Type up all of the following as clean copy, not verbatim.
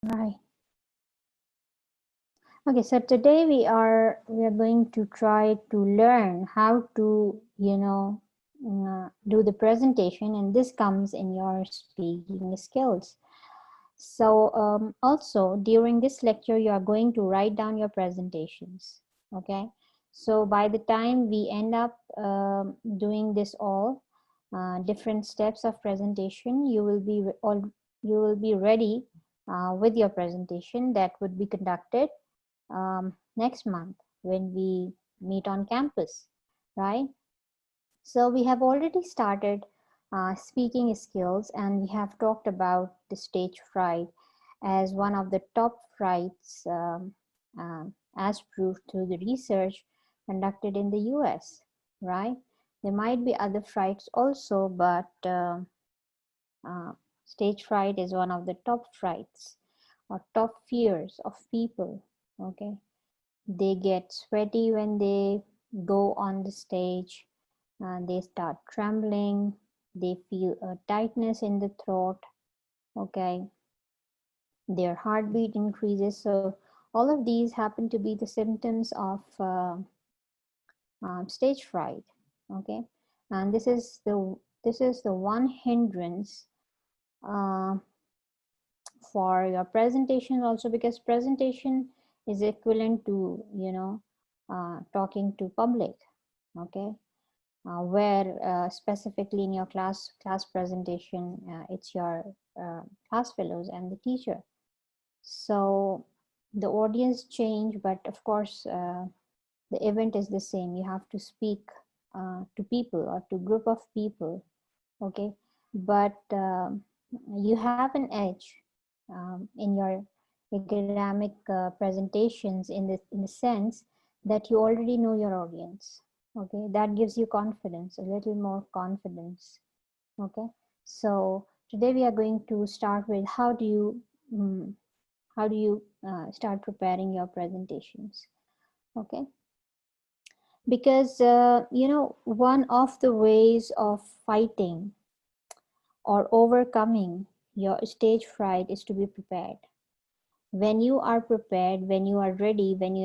Right. Okay, so today we are going to try to learn how to, do the presentation, and this comes in your speaking skills. So also during this lecture, you are going to write down your presentations. Okay, so by the time we end up doing this all different steps of presentation, you will be ready with your presentation that would be conducted next month when we meet on campus, right? So we have already started speaking skills, and we have talked about the stage fright as one of the top frights, as proved through the research conducted in the US, right? There might be other frights also, but uh, stage fright is one of the top frights or top fears of people. Okay, they get sweaty when they go on the stage, they start trembling, they feel a tightness in the throat. Okay, their heartbeat increases. So all of these happen to be the symptoms of stage fright. Okay, and this is the one hindrance uh, for your presentation also, because presentation is equivalent to talking to public. Okay, where specifically in your class presentation, it's your class fellows and the teacher. So the audience change, but of course the event is the same. You have to speak to people or to group of people. Okay, but you have an edge in your academic presentations in the sense that you already know your audience. Okay, that gives you confidence, a little more confidence. Okay, so today we are going to start with mm, how do you start preparing your presentations. Okay, because one of the ways of fighting or overcoming your stage fright is to be prepared. When you are prepared, when you are ready, when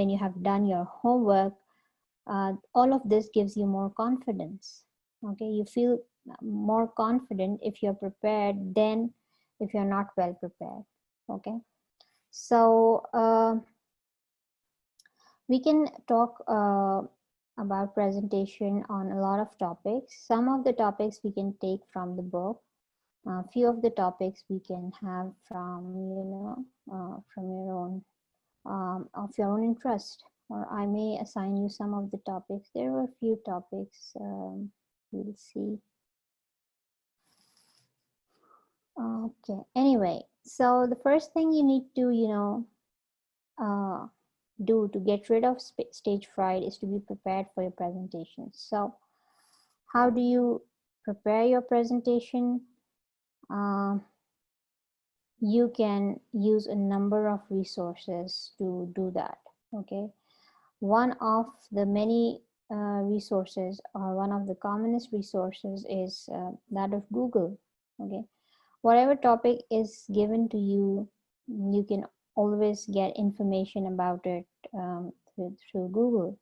you have done your homework, all of this gives you more confidence. Okay, you feel more confident if you're prepared than if you're not well prepared. Okay, so we can talk about presentation on a lot of topics. Some of the topics we can take from the book. A few of the topics we can have from from your own of your own interest, or I may assign you some of the topics. There were a few topics. We'll see. Okay, anyway, so the first thing you need to uh, do to get rid of stage fright is to be prepared for your presentation. So how do you prepare your presentation? uh, you can use a number of resources to do that. Okay, one of the many resources, or one of the commonest resources, is that of Google. Okay, whatever topic is given to you, you can always get information about it through Google.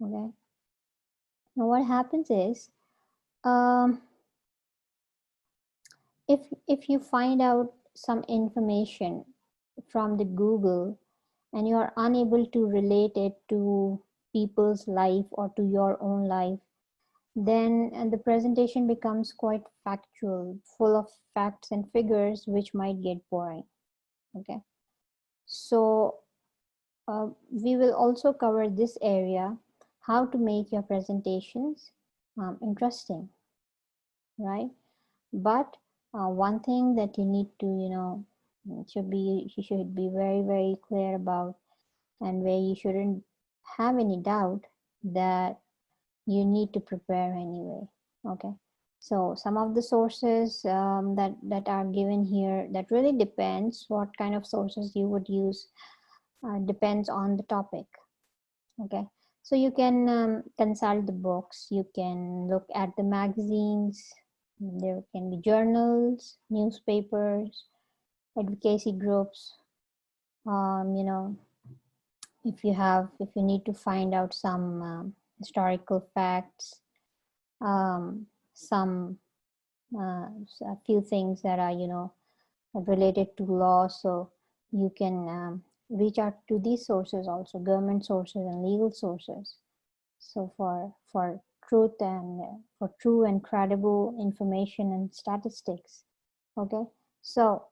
Okay, now what happens is, um, if you find out some information from the Google and you are unable to relate it to people's life or to your own life, then the presentation becomes quite factual, full of facts and figures, which might get boring. Okay, so we will also cover this area, how to make your presentations interesting, right? But one thing that you need to you should be very, very clear about, and where you shouldn't have any doubt, that you need to prepare anyway. Okay, so some of the sources that are given here, that really depends what kind of sources you would use, depends on the topic. Okay, so you can consult the books, you can look at the magazines, there can be journals, newspapers, advocacy groups. You know, if you need to find out some historical facts, some a few things that are, you know, related to law, so you can reach out to these sources also, government sources and legal sources. So for truth and for true and credible information and statistics. Okay, so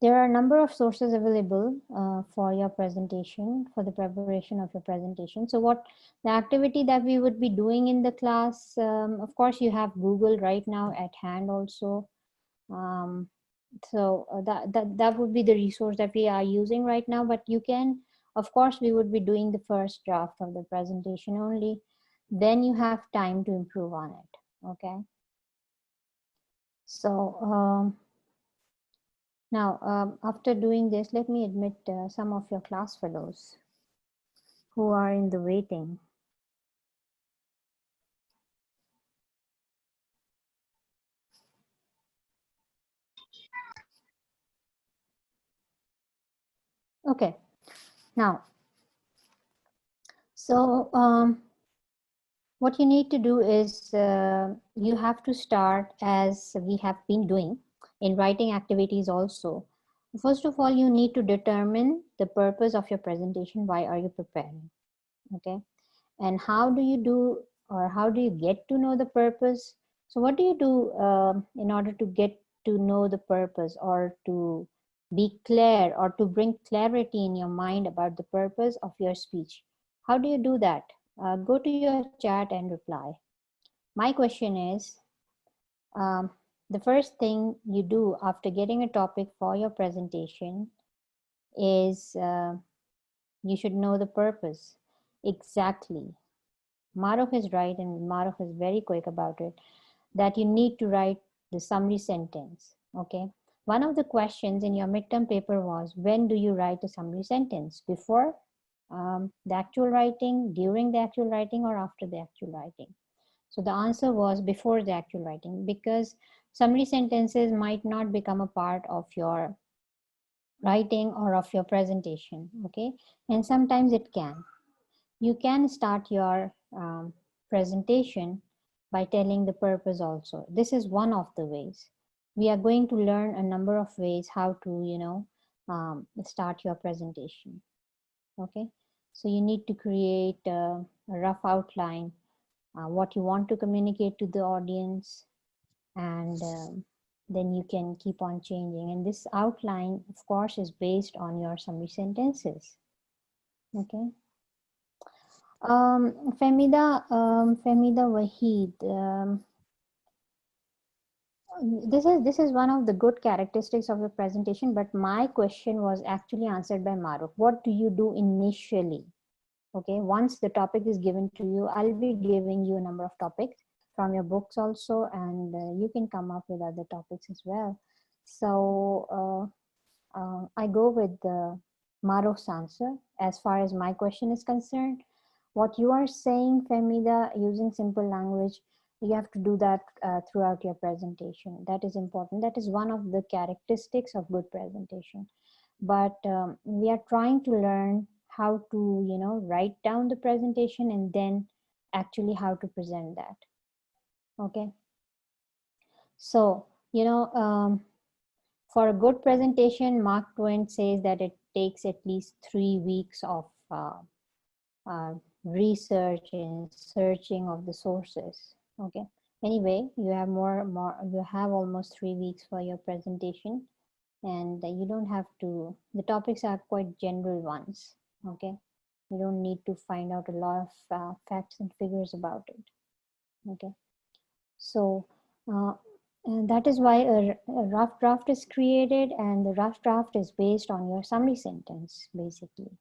there are a number of sources available for your presentation, for the preparation of your presentation. So what the activity that we would be doing in the class, of course you have Google right now at hand also. So that would be the resource that we are using right now, but you can, of course we would be doing the first draft of the presentation only, then you have time to improve on it. Okay, so now after doing this, let me admit some of your class fellows who are in the waiting. Okay, now so what you need to do is you have to start as we have been doing in writing activities also. First of all, you need to determine the purpose of your presentation. Why are you preparing? Okay, and how do you do, or how do you get to know the purpose? So what do you do in order to get to know the purpose, or to be clear, or to bring clarity in your mind about the purpose of your speech? How do you do that? Go to your chat and reply. My question is, um, the first thing you do after getting a topic for your presentation is you should know the purpose. Exactly. Maruch is right, and Maruch is very quick about it, that you need to write the summary sentence. Okay. One of the questions in your midterm paper was, when do you write a summary sentence? Before the actual writing, during the actual writing, or after the actual writing? So the answer was before the actual writing, because summary sentences might not become a part of your writing or of your presentation. Okay. And sometimes it can. You can start your presentation by telling the purpose also. This is one of the ways. We are going to learn a number of ways how to, you know, start your presentation. Okay, so you need to create a rough outline, what you want to communicate to the audience, and then you can keep on changing. And this outline, of course, is based on your summary sentences. Okay. Femida Wahid, this is one of the good characteristics of the presentation, but my question was actually answered by Maruk. What do you do initially? Okay, once the topic is given to you, I'll be giving you a number of topics from your books also, and you can come up with other topics as well. So I go with Maruk's answer as far as my question is concerned. What you are saying, Femida, using simple language, you have to do that throughout your presentation. That is important. That is one of the characteristics of good presentation. But we are trying to learn how to, you know, write down the presentation and then actually how to present that. Okay. So, you know, for a good presentation, Mark Twain says that it takes at least 3 weeks of research and searching of the sources. Okay. Anyway, you have you have almost 3 weeks for your presentation, and you don't have to, the topics are quite general ones. Okay. You don't need to find out a lot of facts and figures about it. Okay. So, and that is why a rough draft is created, and the rough draft is based on your summary sentence, basically.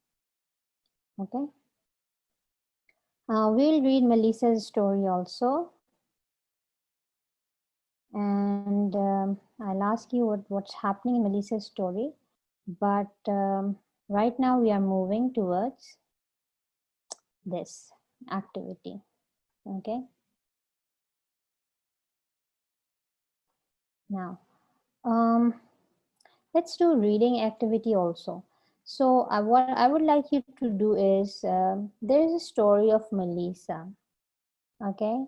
Okay. We'll read Melissa's story also. And I'll ask you what's happening in Melissa's story. But right now we are moving towards this activity. Okay. Now, Um, let's do reading activity also. So what I would like you to do is, there is a story of Melissa, okay?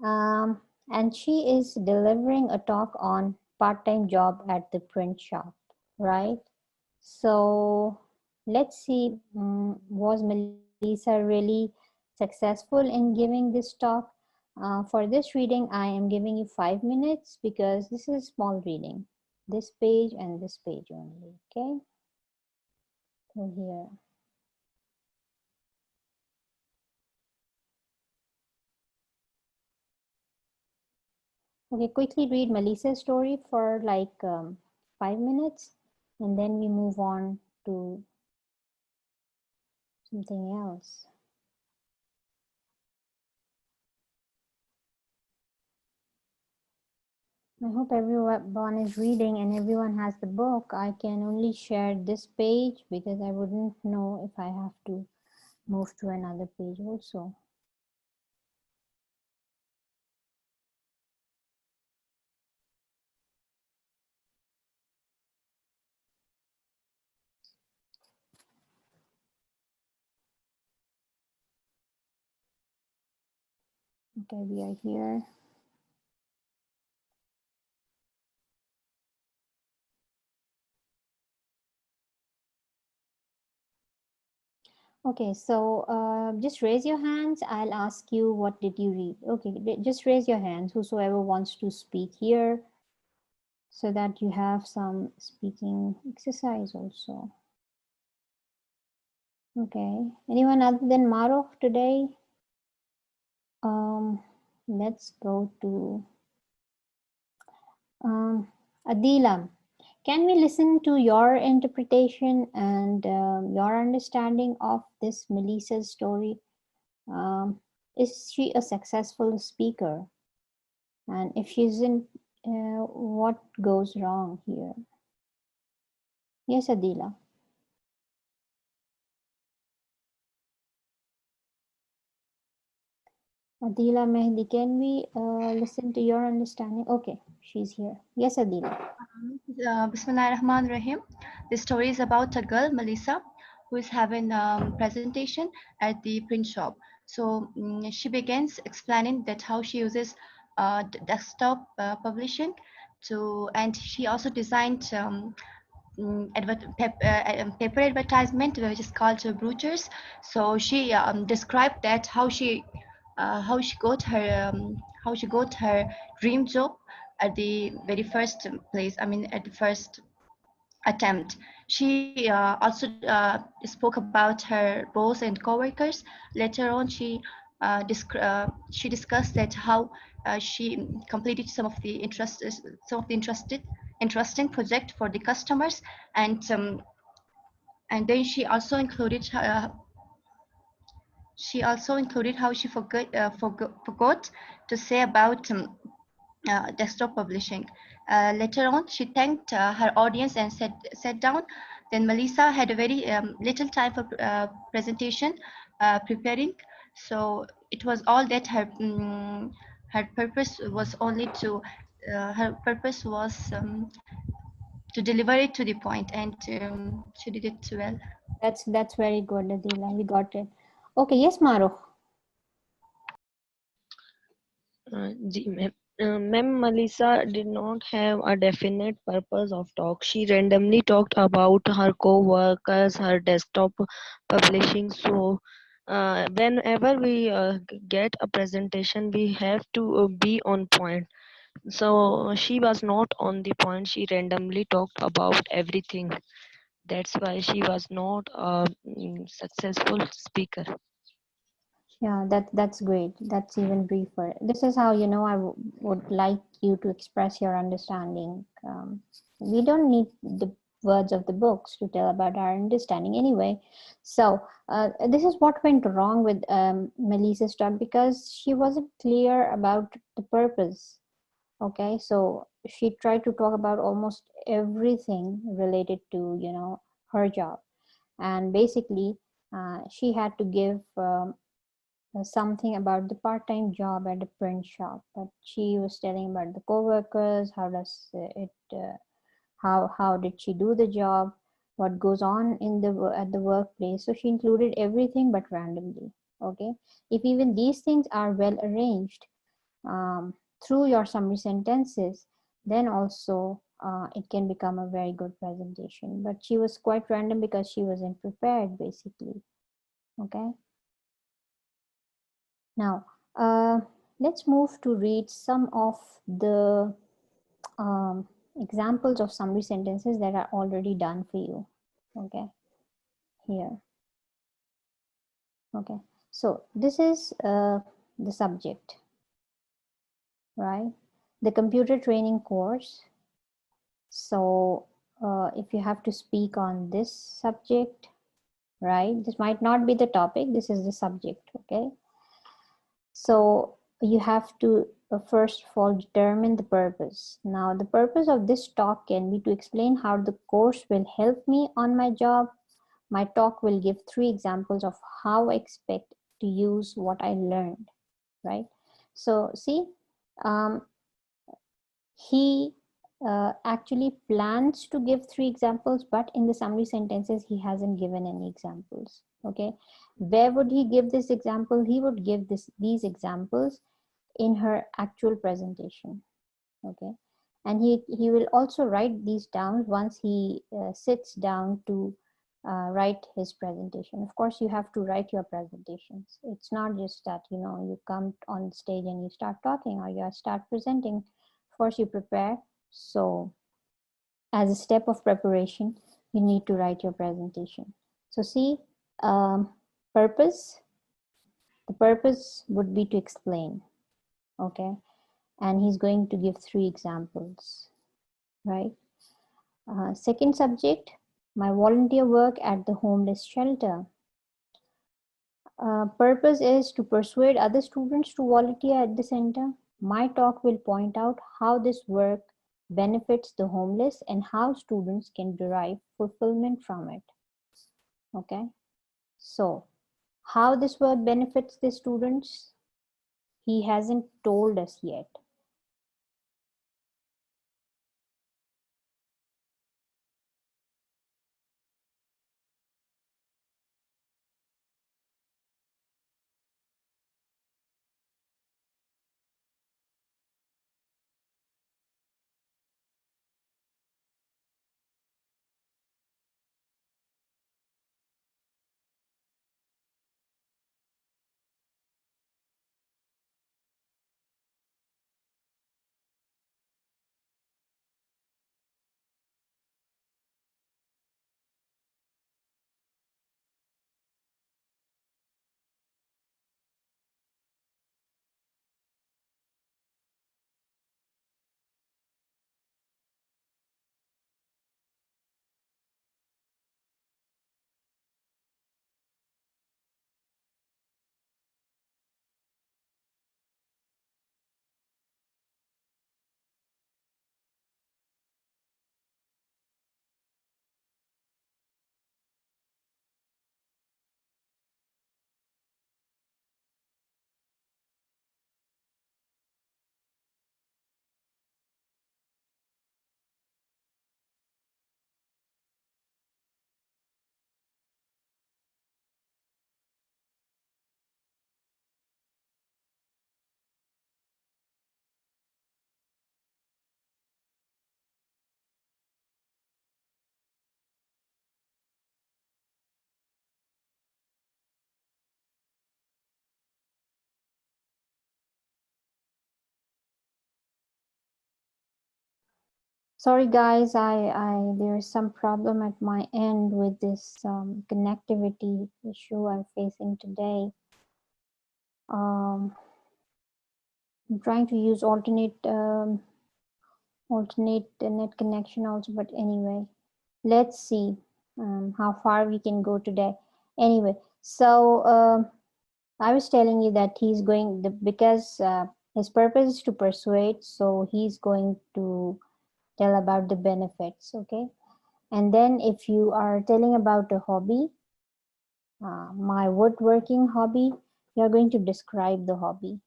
And she is delivering a talk on part-time job at the print shop, right? So let's see, was Melissa really successful in giving this talk? For this reading, I am giving you 5 minutes because this is small reading. This page and this page only, okay? So here. Okay, quickly read Melissa's story for like 5 minutes, and then we move on to something else. I hope everyone is reading and everyone has the book. I can only share this page because I wouldn't know if I have to move to another page also. Okay, we are here. Okay, so just raise your hands. I'll ask you, what did you read? Okay, just raise your hands, whosoever wants to speak here, so that you have some speaking exercise also. Okay, anyone other than Maruh today? Let's go to Adila. Can we listen to your interpretation and your understanding of this Melissa's story? Is she a successful speaker? And if she isn't, what goes wrong here? Yes, Adila. Adila Mehdi, can we listen to your understanding? Okay, she's here. Yes, Adila. Bismillahirrahmanirrahim. The story is about a girl, Melissa, who is having a presentation at the print shop. So she begins explaining that how she uses desktop publishing and she also designed paper advertisement, which is called brochures. So she described that how she got her dream job at the very first place. I mean, at the first attempt. She also spoke about her boss and coworkers. Later on, she discussed that how she completed some of the interesting project for the customers, and then she also included how she forgot to say about desktop publishing. Later on, she thanked her audience and sat down. Then Melissa had a very little time for presentation preparing, so it was all that her purpose was only to her purpose was to deliver it to the point, and she did it well. That's very good, Adila. We got it. Okay, yes, Maruh. Ma'am, Melissa did not have a definite purpose of talk. She randomly talked about her co-workers, her desktop publishing. So, whenever we get a presentation, we have to be on point. So she was not on the point. She randomly talked about everything. That's why she was not a successful speaker. Yeah, that's great. That's even briefer. This is how, you know, I would like you to express your understanding. We don't need the words of the books to tell about our understanding anyway. So this is what went wrong with Melissa's talk, because she wasn't clear about the purpose. Okay, so she tried to talk about almost everything related to, you know, her job, and basically she had to give something about the part-time job at a print shop, but she was telling about the co-workers, how does it how did she do the job, what goes on in the at the workplace. So she included everything but randomly. Okay, if even these things are well arranged through your summary sentences, then also it can become a very good presentation. But she was quite random because she wasn't prepared, basically. Okay, now let's move to read some of the examples of summary sentences that are already done for you. Okay, here. Okay, so this is the subject, right? The computer training course. So if you have to speak on this subject, right? This might not be the topic, this is the subject. Okay, so you have to first of all determine the purpose. Now the purpose of this talk can be to explain how the course will help me on my job. My talk will give 3 examples of how I expect to use what I learned, right? So see, he actually plans to give 3 examples, but in the summary sentences, he hasn't given any examples. Okay, where would he give this example? He would give these examples in her actual presentation. Okay, and he will also write these down once he sits down to write his presentation. Of course, you have to write your presentations. It's not just that, you know, you come on stage and you start talking or you start presenting. Of course, you prepare. So as a step of preparation, you need to write your presentation. So see, purpose, the purpose would be to explain. Okay, and he's going to give 3 examples, right? Second subject, my volunteer work at the homeless shelter. Purpose is to persuade other students to volunteer at the center. My talk will point out how this work benefits the homeless and how students can derive fulfillment from it. Okay, so how this work benefits the students, he hasn't told us yet. Sorry guys, there is some problem at my end with this connectivity issue I'm facing today. I'm trying to use alternate net connection also, but anyway, let's see how far we can go today. Anyway, so I was telling you that he's going because his purpose is to persuade, so he's going to tell about the benefits. Okay, and then if you are telling about a hobby, my woodworking hobby, you're going to describe the hobby.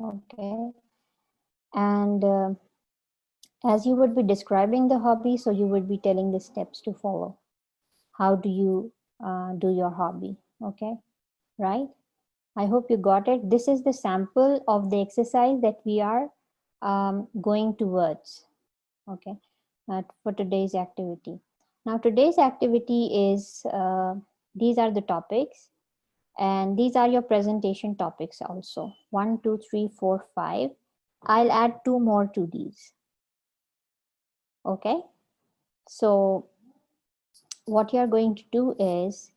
Okay. And as you would be describing the hobby, so you would be telling the steps to follow. How do you do your hobby? Okay, right? I hope you got it. This is the sample of the exercise that we are going towards, okay, for today's activity. Now, today's activity is, these are the topics, and these are your presentation topics also. 1, 2, 3, 4, 5. I'll add 2 more to these. Okay, so what you're going to do is,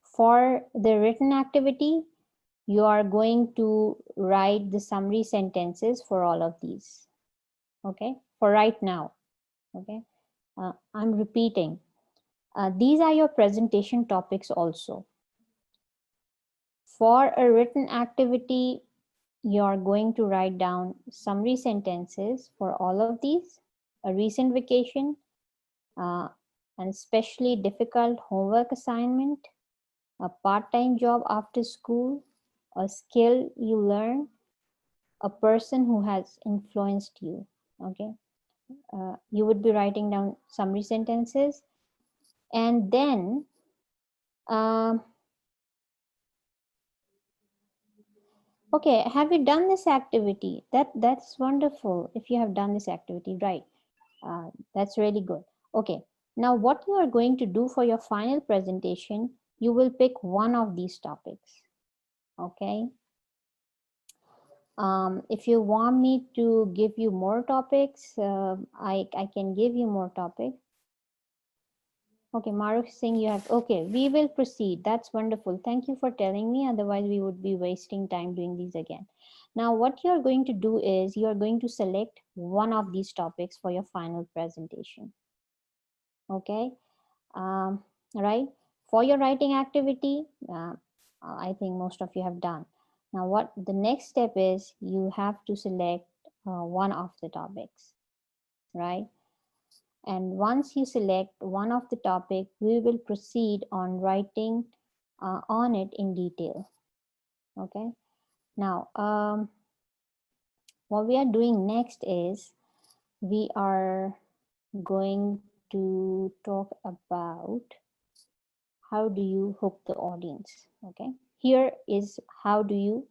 for the written activity, you are going to write the summary sentences for all of these. Okay, for right now. Okay, I'm repeating. These are your presentation topics also. For a written activity, you're going to write down summary sentences for all of these, a recent vacation, an especially difficult homework assignment, a part-time job after school, a skill you learn, a person who has influenced you. Okay, you would be writing down summary sentences, and then okay, have you done this activity? That's wonderful. If you have done this activity, right? That's really good. Okay, now what you are going to do for your final presentation, you will pick one of these topics. Okay. If you want me to give you more topics, I can give you more topics. Okay, Maruk Singh, you have, okay, we will proceed. That's wonderful. Thank you for telling me. Otherwise, we would be wasting time doing these again. Now, what you're going to do is you're going to select one of these topics for your final presentation. Okay, right? For your writing activity, I think most of you have done. Now, what the next step is, you have to select one of the topics, right? And once you select one of the topic, we will proceed on writing on it in detail. Okay. Now, what we are doing next is we are going to talk about how do you hook the audience. Okay. Here is how do you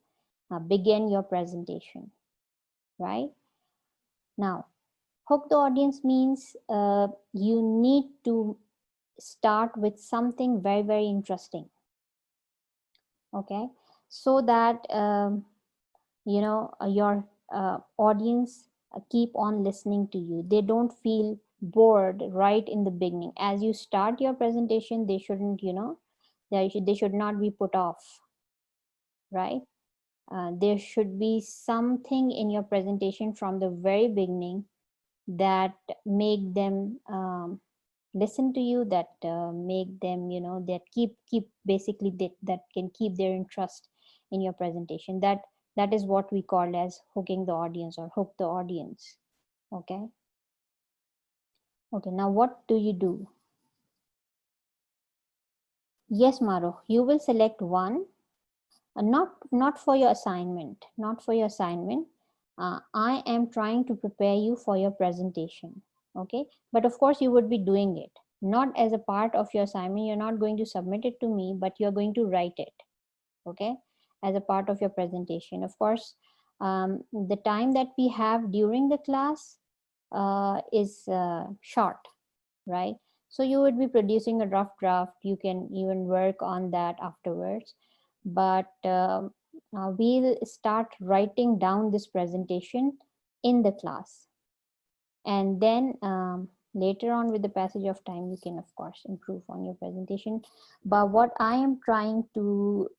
begin your presentation, right? Now, hook the audience means you need to start with something very, very interesting. Okay, so that your audience keep on listening to you. They don't feel bored right in the beginning. As you start your presentation, they shouldn't, they should not be put off, right? There should be something in your presentation from the very beginning that make them listen to you, that make them, that keep basically that can keep their interest in your presentation. That is what we call as hooking the audience or hook the audience. Okay, now what do you do? Yes, Maro, you will select one, not for your assignment, I am trying to prepare you for your presentation. Okay, but of course you would be doing it not as a part of your assignment. You're not going to submit it to me, but you're going to write it, okay, as a part of your presentation. Of course, the time that we have during the class is short, right? So you would be producing a rough draft. You can even work on that afterwards, but we'll start writing down this presentation in the class, and then later on, with the passage of time, you can of course improve on your presentation. But what I am trying to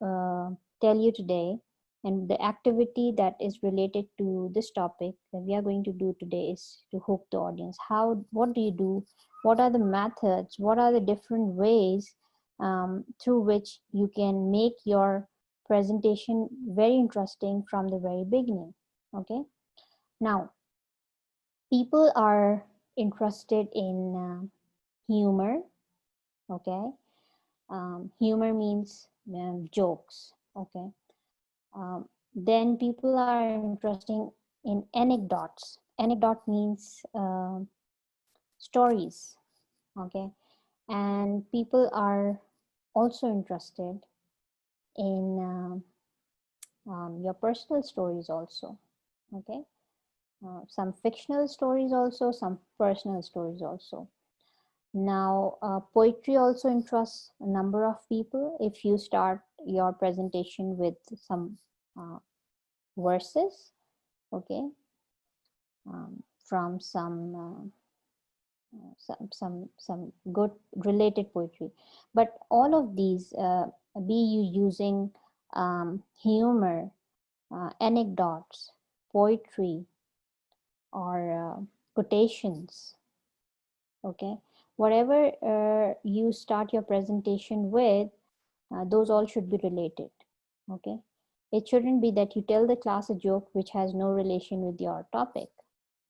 tell you today, and the activity that is related to this topic that we are going to do today, is to hook the audience. What do you do? What are the methods? What are the different ways through which you can make your presentation very interesting from the very beginning? Okay, now people are interested in humor. Okay, humor means jokes. Okay. Then people are interested in anecdotes. Anecdote means stories. Okay. And people are also interested in your personal stories also. Okay. Some fictional stories also, some personal stories also. Now, poetry also interests a number of people. If you start your presentation with some verses, okay, from some good related poetry, but all of these, be you using humor, anecdotes, poetry, or quotations, okay, whatever you start your presentation with, those all should be related. Okay, it shouldn't be that you tell the class a joke which has no relation with your topic.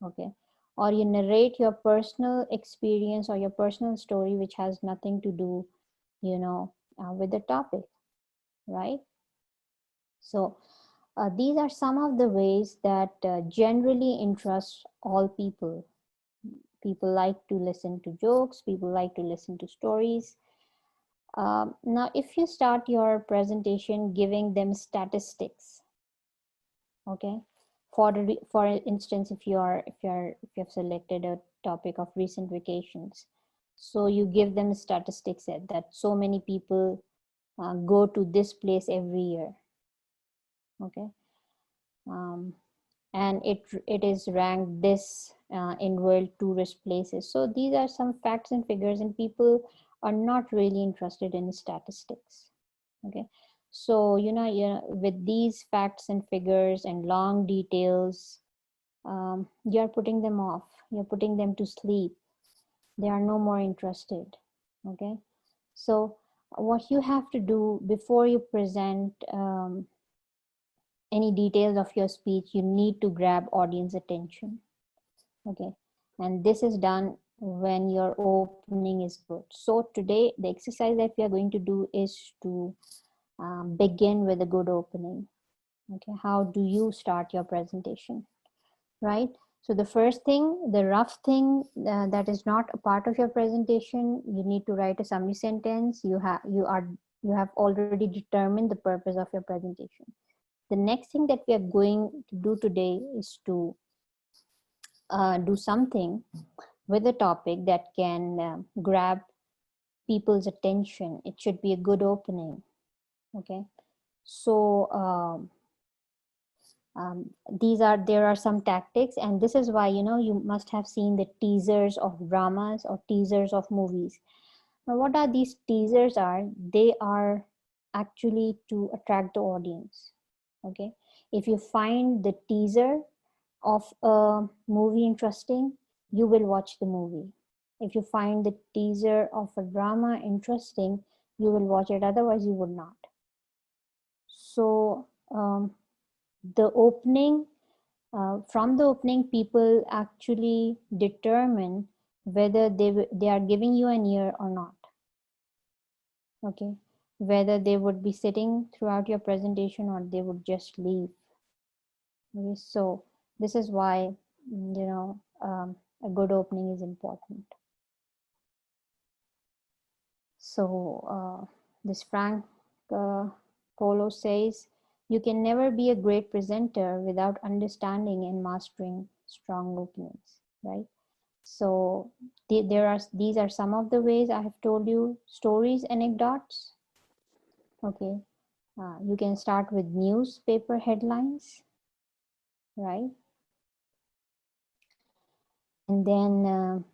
Okay, or you narrate your personal experience or your personal story which has nothing to do, with the topic, right? So these are some of the ways that generally interest all people. People like to listen to jokes, people like to listen to stories. Now, if you start your presentation giving them statistics, okay, for instance, if you have selected a topic of recent vacations, so you give them statistics that so many people go to this place every year, okay, and it is ranked this in world tourist places. So these are some facts and figures, and people are not really interested in statistics. Okay, so with these facts and figures and long details, you're putting them off, you're putting them to sleep. They are no more interested. Okay, so what you have to do before you present any details of your speech, you need to grab audience attention. Okay, and this is done when your opening is good. So today the exercise that we are going to do is to begin with a good opening. Okay, how do you start your presentation, right? So the first thing, the rough thing that is not a part of your presentation, you need to write a summary sentence. You have already determined the purpose of your presentation. The next thing that we are going to do today is to do something with a topic that can grab people's attention. It should be a good opening. Okay, so there are some tactics, and this is why you must have seen the teasers of dramas or teasers of movies. Now, what are these teasers are? They are actually to attract the audience. Okay, if you find the teaser of a movie interesting, you will watch the movie. If you find the teaser of a drama interesting, you will watch it, otherwise you would not. So the opening, from the opening, people actually determine whether they are giving you an ear or not. Okay, whether they would be sitting throughout your presentation or they would just leave. Okay, so this is why a good opening is important. So this Frank Polo says, you can never be a great presenter without understanding and mastering strong openings, right? So these are some of the ways I have told you. Stories, anecdotes. Okay, you can start with newspaper headlines, right? And then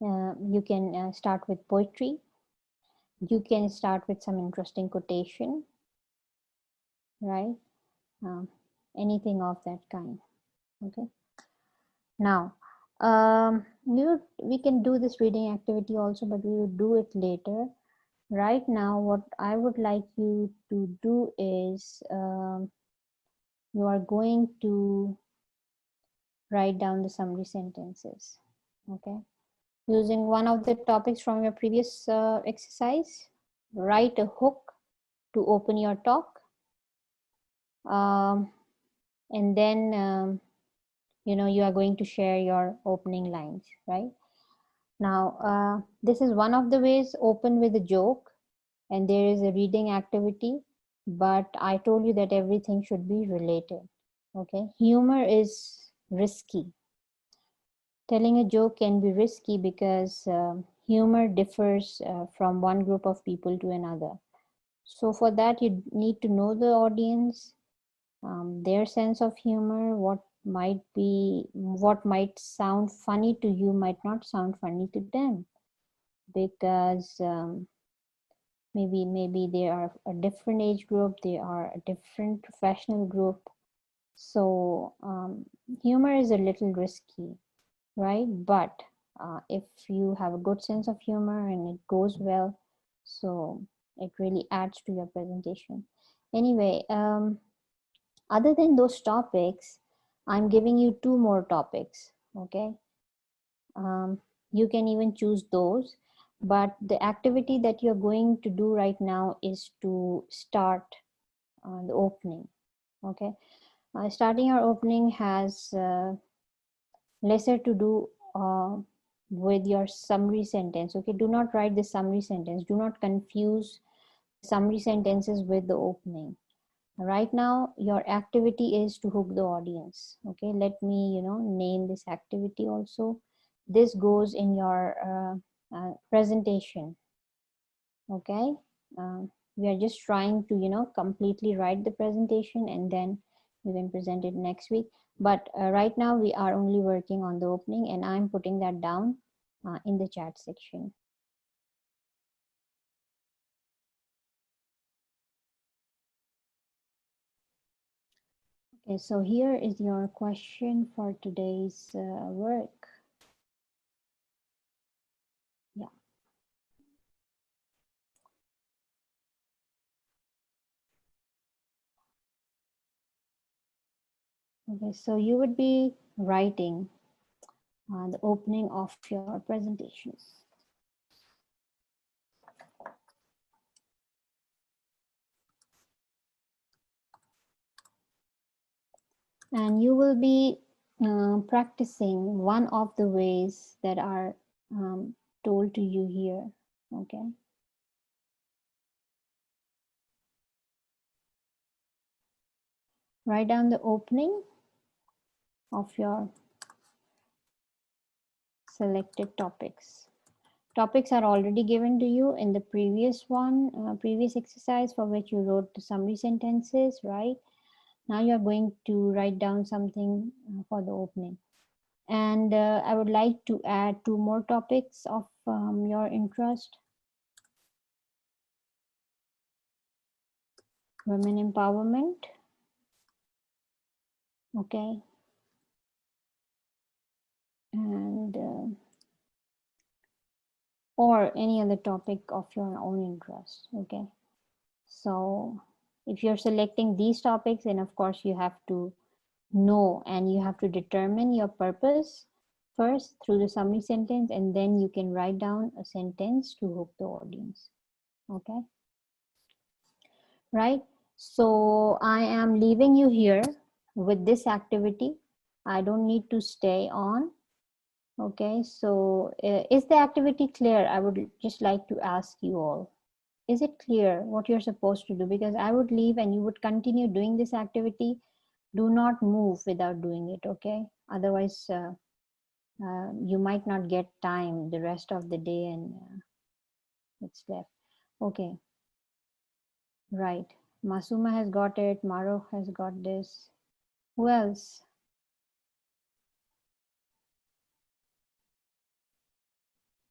you can start with poetry. You can start with some interesting quotation, right? Anything of that kind. Okay. Now, we can do this reading activity also, but we will do it later. Right now, what I would like you to do is you are going to write down the summary sentences. Okay. Using one of the topics from your previous exercise, write a hook to open your talk. And then, you are going to share your opening lines, right? Now, this is one of the ways, open with a joke, and there is a reading activity, but I told you that everything should be related, okay? Humor is risky. Telling a joke can be risky because humor differs from one group of people to another. So for that, you need to know the audience, their sense of humor, what might sound funny to you might not sound funny to them, because maybe they are a different age group, they are a different professional group. So humor is a little risky, right? But if you have a good sense of humor and it goes well, so it really adds to your presentation. Anyway, other than those topics, I'm giving you 2 more topics, okay? You can even choose those, but the activity that you're going to do right now is to start the opening, okay? Starting your opening has lesser to do with your summary sentence, okay? Do not write the summary sentence. Do not confuse summary sentences with the opening. Right now, your activity is to hook the audience, okay? Let me, name this activity also. This goes in your presentation, okay? We are just trying to, completely write the presentation, and then you can present it next week. But right now we are only working on the opening, and I'm putting that down in the chat section. Okay, so here is your question for today's work. Yeah. Okay, so you would be writing the opening of your presentations. And you will be practicing one of the ways that are told to you here, okay? Write down the opening of your selected topics. Topics are already given to you in the previous previous exercise, for which you wrote the summary sentences, right? Now you're going to write down something for the opening. And I would like to add 2 more topics of your interest. Women empowerment, okay? And or any other topic of your own interest, okay? So if you're selecting these topics, then of course you have to know and you have to determine your purpose first through the summary sentence, and then you can write down a sentence to hook the audience, okay? Right? So I am leaving you here with this activity. I don't need to stay on. Okay, so is the activity clear? I would just like to ask you all. Is it clear what you're supposed to do? Because I would leave and you would continue doing this activity. Do not move without doing it, okay? Otherwise, you might not get time the rest of the day, and it's left. Okay, right. Masuma has got it. Maro has got this. Who else?